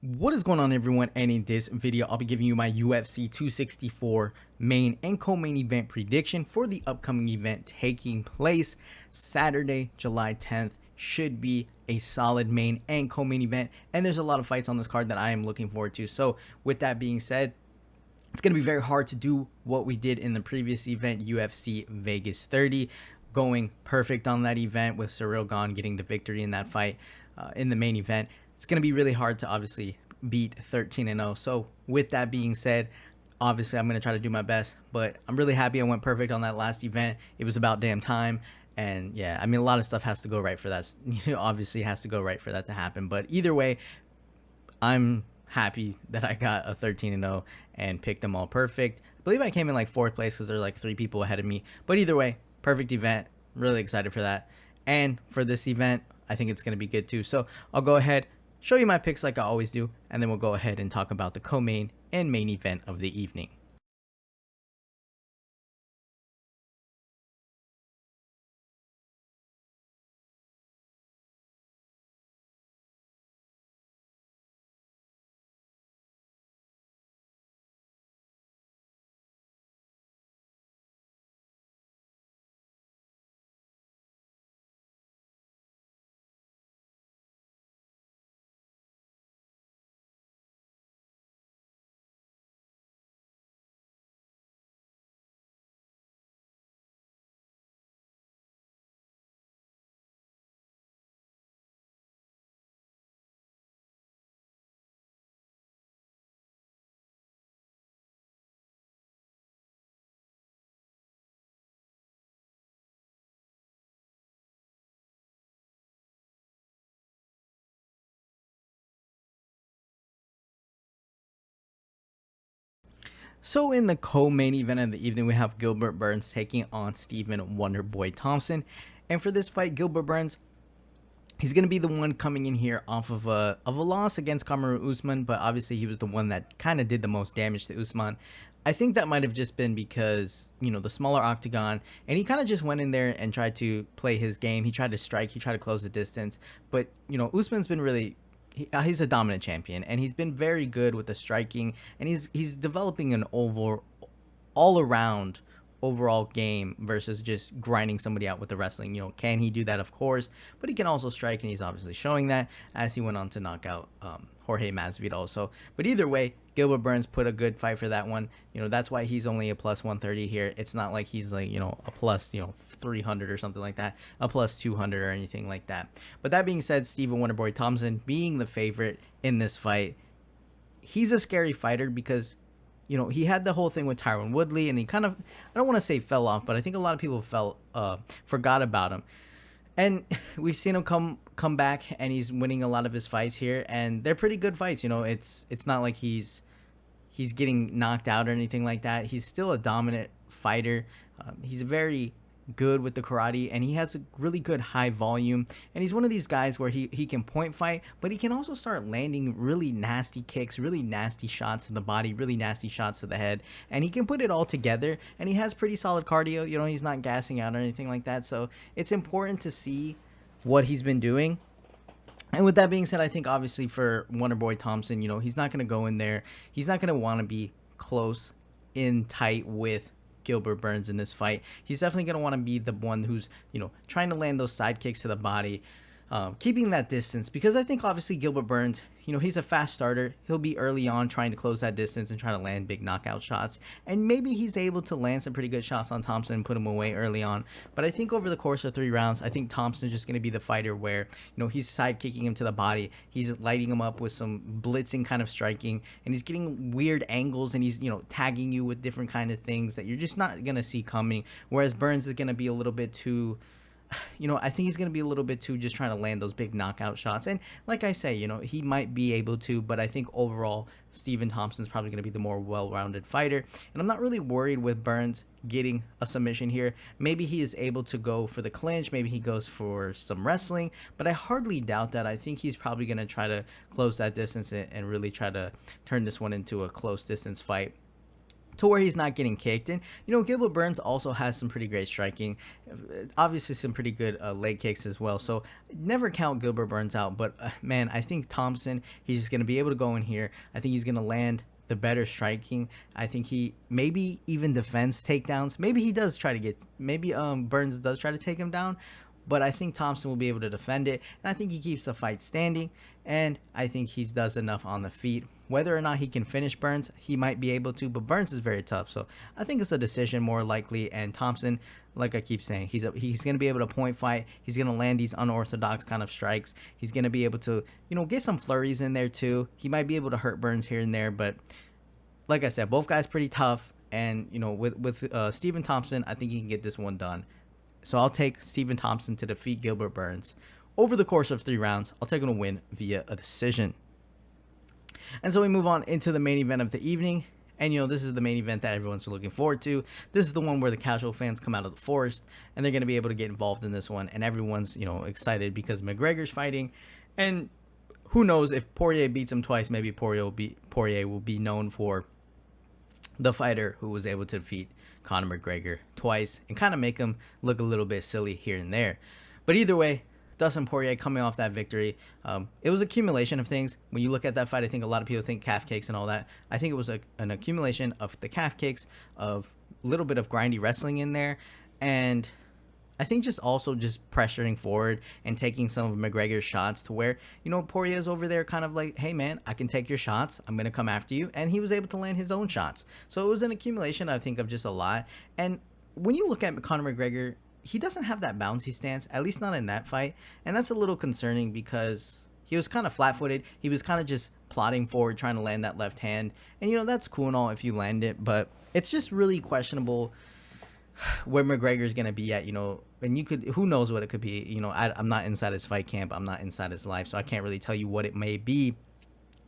What is going on, everyone? And in this video I'll be giving you my UFC 264 main and co-main event prediction for the upcoming event taking place Saturday, July 10th. Should be a solid main and co-main event, and there's a lot of fights on this card that I am looking forward to. So with that being said, it's going to be very hard to do what we did in the previous event, UFC Vegas 30, going perfect on that event with Cyril Gane getting the victory in that fight in the main event. It's going to be really hard to obviously beat 13-0. So with that being said, obviously I'm going to try to do my best, but I'm really happy I went perfect on that last event. It was about damn time. And yeah, I mean, a lot of stuff has to go right for that. Obviously has to go right for that to happen. But either way, I'm happy that I got a 13-0 and picked them all perfect. I believe I came in like fourth place because there's like 3 people ahead of me. But either way, perfect event. Really excited for that. And for this event, I think it's going to be good too. So I'll go ahead, show you my picks like I always do, and then we'll go ahead and talk about the co-main and main event of the evening. So in the co-main event of the evening, we have Gilbert Burns taking on Stephen Wonderboy Thompson. And for this fight, Gilbert Burns, he's going to be the one coming in here off of a loss against Kamaru Usman, but obviously he was the one that kind of did the most damage to Usman. I think that might have just been because, the smaller octagon, and he kind of just went in there and tried to play his game. He tried to strike, he tried to close the distance, but, Usman's been really, he's a dominant champion, and he's been very good with the striking, and he's developing an all around overall game versus just grinding somebody out with the wrestling. Can he do that? Of course, but he can also strike, and he's obviously showing that as he went on to knock out Jorge Masvidal. So, but either way, Gilbert Burns put a good fight for that one. That's why he's only a plus 130 here. It's not like he's like, a plus, 300 or something like that, a plus 200 or anything like that. But that being said, Stephen Wonderboy Thompson being the favorite in this fight, he's a scary fighter because he had the whole thing with Tyron Woodley, and he kind of, I don't want to say fell off, but I think a lot of people forgot about him. And we've seen him come back, and he's winning a lot of his fights here, and they're pretty good fights. It's not like he's getting knocked out or anything like that. He's still a dominant fighter. He's very good with the karate, and he has a really good high volume, and he's one of these guys where he can point fight, but he can also start landing really nasty kicks, really nasty shots to the body, really nasty shots to the head, and he can put it all together, and he has pretty solid cardio. He's not gassing out or anything like that, so it's important to see what he's been doing. And with that being said, I think obviously for Wonderboy Thompson, he's not going to go in there, he's not going to want to be close in tight with Gilbert Burns in this fight. He's definitely going to want to be the one who's, trying to land those side kicks to the body, keeping that distance, because I think obviously Gilbert Burns, he's a fast starter. He'll be early on trying to close that distance and try to land big knockout shots, and maybe he's able to land some pretty good shots on Thompson and put him away early on. But I think over the course of 3 rounds, I think Thompson's just going to be the fighter where, he's side kicking him to the body, he's lighting him up with some blitzing kind of striking, and he's getting weird angles, and he's, tagging you with different kind of things that you're just not going to see coming, whereas Burns is going to be a little bit too, I think he's going to be a little bit too just trying to land those big knockout shots. And like I say, he might be able to, but I think overall, Stephen Thompson's probably going to be the more well-rounded fighter. And I'm not really worried with Burns getting a submission here. Maybe he is able to go for the clinch. Maybe he goes for some wrestling, but I hardly doubt that. I think he's probably going to try to close that distance and really try to turn this one into a close distance fight. to where he's not getting kicked. And Gilbert Burns also has some pretty great striking, obviously some pretty good leg kicks as well. So never count Gilbert Burns out. But man, I think Thompson, he's just going to be able to go in here. I think he's going to land the better striking. I think he maybe even defends takedowns. Maybe he does try to get, maybe Burns does try to take him down, but I think Thompson will be able to defend it, and I think he keeps the fight standing, and I think he does enough on the feet. Whether or not he can finish Burns, he might be able to, but Burns is very tough, so I think it's a decision more likely. And Thompson, like I keep saying, he's going to be able to point fight. He's going to land these unorthodox kind of strikes. He's going to be able to, get some flurries in there too. He might be able to hurt Burns here and there, but like I said, both guys pretty tough, and with Stephen Thompson, I think he can get this one done. So I'll take Stephen Thompson to defeat Gilbert Burns. Over the course of 3 rounds, I'll take him to win via a decision. And so we move on into the main event of the evening. And, this is the main event that everyone's looking forward to. This is the one where the casual fans come out of the forest, and they're going to be able to get involved in this one. And everyone's, excited because McGregor's fighting. And who knows, if Poirier beats him twice, maybe Poirier will be known for the fighter who was able to defeat Conor McGregor twice and kind of make him look a little bit silly here and there. But either way, Dustin Poirier coming off that victory, it was accumulation of things. When you look at that fight, I think a lot of people think calf kicks and all that. I think it was an accumulation of the calf kicks, of a little bit of grindy wrestling in there, and I think just pressuring forward and taking some of McGregor's shots to where, Poirier's over there kind of like, hey man, I can take your shots. I'm going to come after you. And he was able to land his own shots. So it was an accumulation, I think, of just a lot. And when you look at Conor McGregor, he doesn't have that bouncy stance, at least not in that fight. And that's a little concerning because he was kind of flat-footed. He was kind of just plodding forward, trying to land that left hand. And, that's cool and all if you land it, but it's just really questionable where McGregor's going to be at, and who knows what it could be. I'm not inside his fight camp. I'm not inside his life, so I can't really tell you what it may be.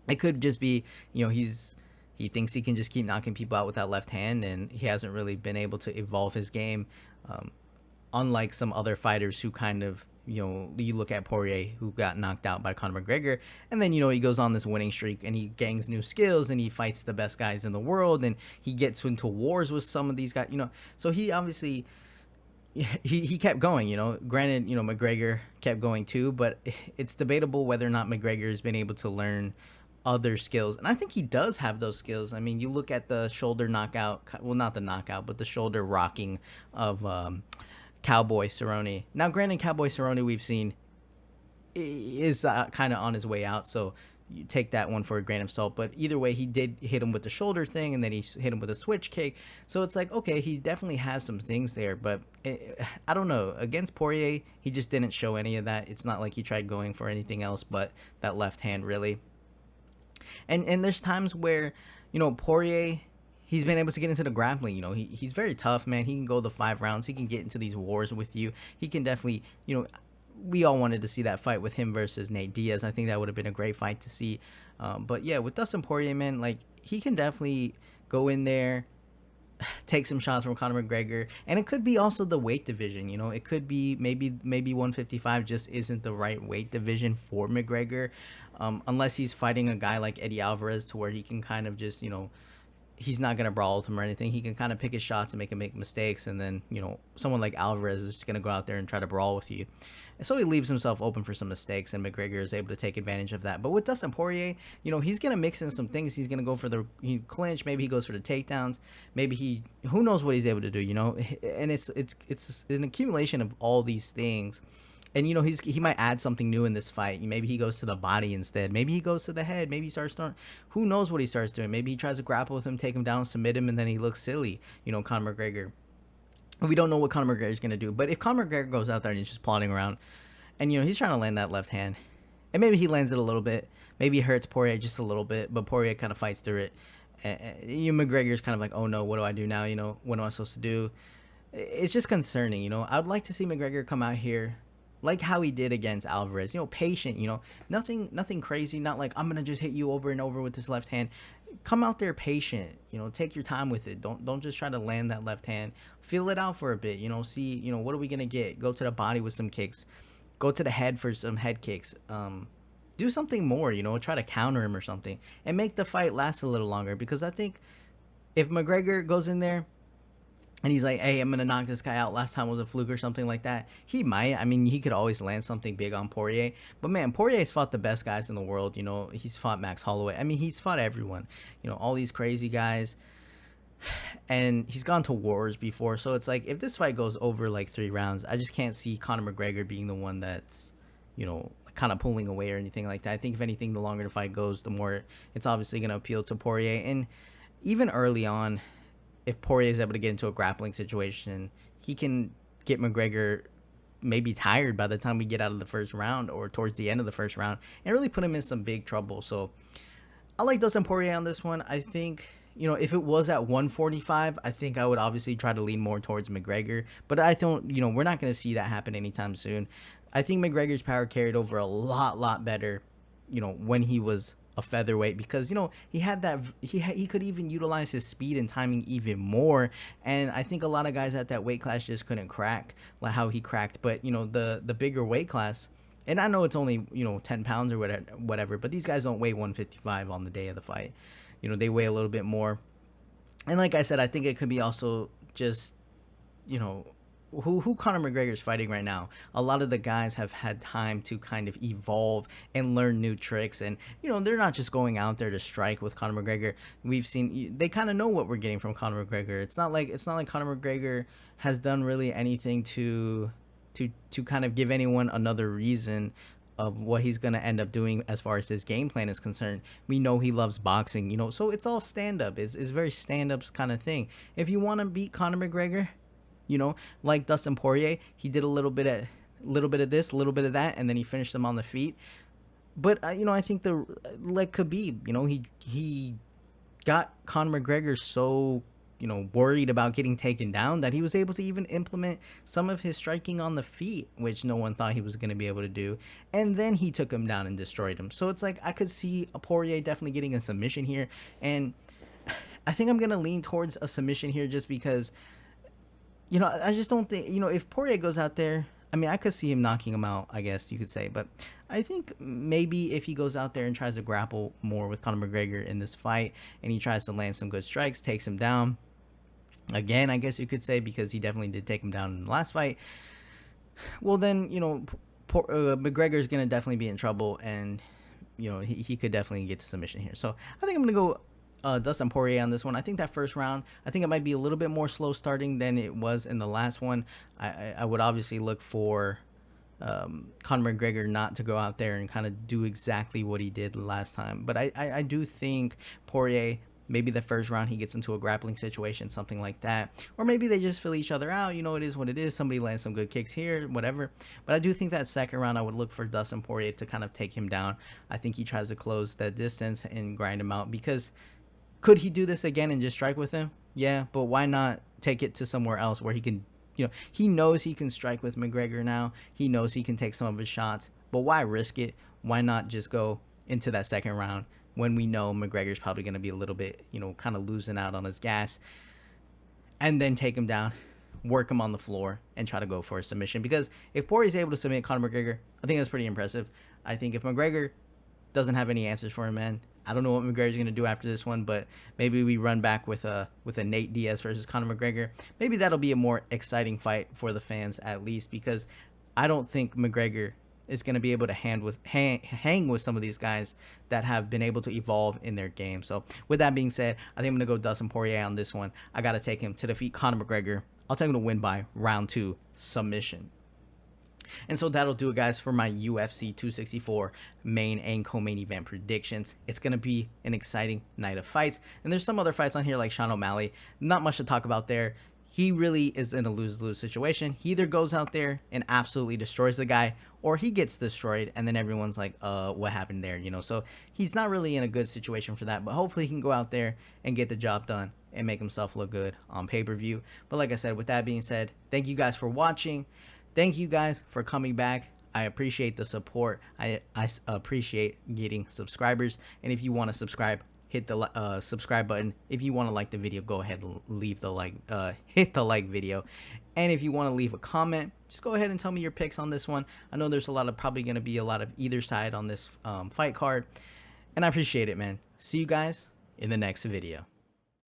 It could just be, he thinks he can just keep knocking people out with that left hand, and he hasn't really been able to evolve his game. Unlike some other fighters who kind of, you look at Poirier, who got knocked out by Conor McGregor, and then, he goes on this winning streak and he gains new skills and he fights the best guys in the world and he gets into wars with some of these guys, so he obviously, he kept going, granted, McGregor kept going too, but it's debatable whether or not McGregor has been able to learn other skills. And I think he does have those skills. I mean, you look at the shoulder knockout, well, not the knockout, but the shoulder rocking of, Cowboy Cerrone. Now, granted, Cowboy Cerrone we've seen is kind of on his way out, so you take that one for a grain of salt. But either way, he did hit him with the shoulder thing, and then he hit him with a switch kick. So it's like, okay, he definitely has some things there, but I don't know. Against Poirier, he just didn't show any of that. It's not like he tried going for anything else but that left hand, really. And there's times where, Poirier, he's been able to get into the grappling. He's very tough, man. He can go the 5 rounds. He can get into these wars with you. He can definitely, we all wanted to see that fight with him versus Nate Diaz. I think that would have been a great fight to see. But yeah, with Dustin Poirier, man, like, he can definitely go in there, take some shots from Conor McGregor. And it could be also the weight division. It could be maybe 155 just isn't the right weight division for McGregor. Unless he's fighting a guy like Eddie Alvarez to where he can kind of just, he's not going to brawl with him or anything. He can kind of pick his shots and make him make mistakes. And then, someone like Alvarez is just going to go out there and try to brawl with you. And so he leaves himself open for some mistakes, and McGregor is able to take advantage of that. But with Dustin Poirier, he's going to mix in some things. He's going to go for the clinch. Maybe he goes for the takedowns. Maybe who knows what he's able to do, And it's an accumulation of all these things. And, he might add something new in this fight. Maybe he goes to the body instead. Maybe he goes to the head. Maybe he starts throwing. Who knows what he starts doing? Maybe he tries to grapple with him, take him down, submit him, and then he looks silly. Conor McGregor. We don't know what Conor McGregor is going to do. But if Conor McGregor goes out there and he's just plodding around, and, he's trying to land that left hand, and maybe he lands it a little bit. Maybe it hurts Poirier just a little bit, but Poirier kind of fights through it. McGregor's kind of like, oh no, what do I do now? What am I supposed to do? It's just concerning. I would like to see McGregor come out here like how he did against Alvarez, patient, nothing crazy, not like I'm gonna just hit you over and over with this left hand. Come out there patient, take your time with it. Don't just try to land that left hand. Feel it out for a bit, see, what are we gonna get? Go to the body with some kicks, go to the head for some head kicks. Do something more, try to counter him or something, and make the fight last a little longer, because I think if McGregor goes in there and he's like, hey, I'm going to knock this guy out, last time was a fluke or something like that, he might. I mean, he could always land something big on Poirier. But, man, Poirier's fought the best guys in the world. You know, he's fought Max Holloway. I mean, he's fought everyone. You know, all these crazy guys. And he's gone to wars before. So it's like, if this fight goes over, like, 3 rounds, I just can't see Conor McGregor being the one that's, you know, kind of pulling away or anything like that. I think, if anything, the longer the fight goes, the more it's obviously going to appeal to Poirier. And even early on, if Poirier is able to get into a grappling situation, he can get McGregor maybe tired by the time we get out of the first round or towards the end of the first round and really put him in some big trouble. So I like Dustin Poirier on this one. I think, you know, if it was at 145, I think I would obviously try to lean more towards McGregor. But I don't, you know, we're not going to see that happen anytime soon. I think McGregor's power carried over a lot better, you know, when he was a featherweight, because, you know, he had that, he could even utilize his speed and timing even more. And I think a lot of guys at that weight class just couldn't crack like how he cracked. But, you know, the bigger weight class, and I know it's only, you know, 10 pounds or whatever, but these guys don't weigh 155 on the day of the fight. You know, they weigh a little bit more. And like I said, I think it could be also just, you know, who Conor McGregor is fighting right now. A lot of the guys have had time to kind of evolve and learn new tricks, and, you know, they're not just going out there to strike with Conor McGregor. We've seen they kind of know what we're getting from Conor McGregor. It's not like Conor McGregor has done really anything to kind of give anyone another reason of what he's going to end up doing as far as his game plan is concerned. We know he loves boxing, you know, so it's all stand-up. It's very stand-ups kind of thing. If you want to beat Conor McGregor, you know, like Dustin Poirier, he did a little bit of this, a little bit of that, and then he finished them on the feet. But you know, I think like Khabib, you know, he got Conor McGregor so, you know, worried about getting taken down that he was able to even implement some of his striking on the feet, which no one thought he was going to be able to do. And then he took him down and destroyed him. So it's like, I could see a Poirier definitely getting a submission here, and I think I'm going to lean towards a submission here just because, you know, I just don't think, you know, if Poirier goes out there, I mean, I could see him knocking him out, I guess you could say. But I think maybe if he goes out there and tries to grapple more with Conor McGregor in this fight, and he tries to land some good strikes, takes him down, again, I guess you could say, because he definitely did take him down in the last fight, well, then, you know, McGregor's going to definitely be in trouble, and, you know, he could definitely get the submission here. So I think I'm going to go Dustin Poirier on this one. I think that first round, I think it might be a little bit more slow starting than it was in the last one. I would obviously look for Conor McGregor not to go out there and kind of do exactly what he did last time. But I do think Poirier, maybe the first round he gets into a grappling situation, something like that. Or maybe they just fill each other out. You know, it is what it is. Somebody lands some good kicks here, whatever. But I do think that second round, I would look for Dustin Poirier to kind of take him down. I think he tries to close that distance and grind him out, because could he do this again and just strike with him? Yeah, but why not take it to somewhere else where he can, you know, he knows he can strike with McGregor now. He knows he can take some of his shots, but why risk it? Why not just go into that second round when we know McGregor's probably going to be a little bit, you know, kind of losing out on his gas, and then take him down, work him on the floor, and try to go for a submission? Because if Poirier's able to submit Conor McGregor, I think that's pretty impressive. I think if McGregor doesn't have any answers for him, man, I don't know what McGregor's going to do after this one, but maybe we run back with a Nate Diaz versus Conor McGregor. Maybe that'll be a more exciting fight for the fans, at least, because I don't think McGregor is going to be able to hang with some of these guys that have been able to evolve in their game. So with that being said, I think I'm going to go Dustin Poirier on this one. I got to take him to defeat Conor McGregor. I'll take him to win by round 2 submission. And so that'll do it, guys, for my UFC 264 main and co-main event predictions. It's going to be an exciting night of fights. And there's some other fights on here like Sean O'Malley. Not much to talk about there. He really is in a lose-lose situation. He either goes out there and absolutely destroys the guy, or he gets destroyed, and then everyone's like, what happened there? You know, so he's not really in a good situation for that. But hopefully he can go out there and get the job done and make himself look good on pay-per-view. But like I said, with that being said, thank you guys for watching. Thank you guys for coming back. I appreciate the support. I appreciate getting subscribers. And if you want to subscribe, hit the subscribe button. If you want to like the video, go ahead and leave the hit the like video. And if you want to leave a comment, just go ahead and tell me your picks on this one. I know there's probably going to be a lot of either side on this fight card. And I appreciate it, man. See you guys in the next video.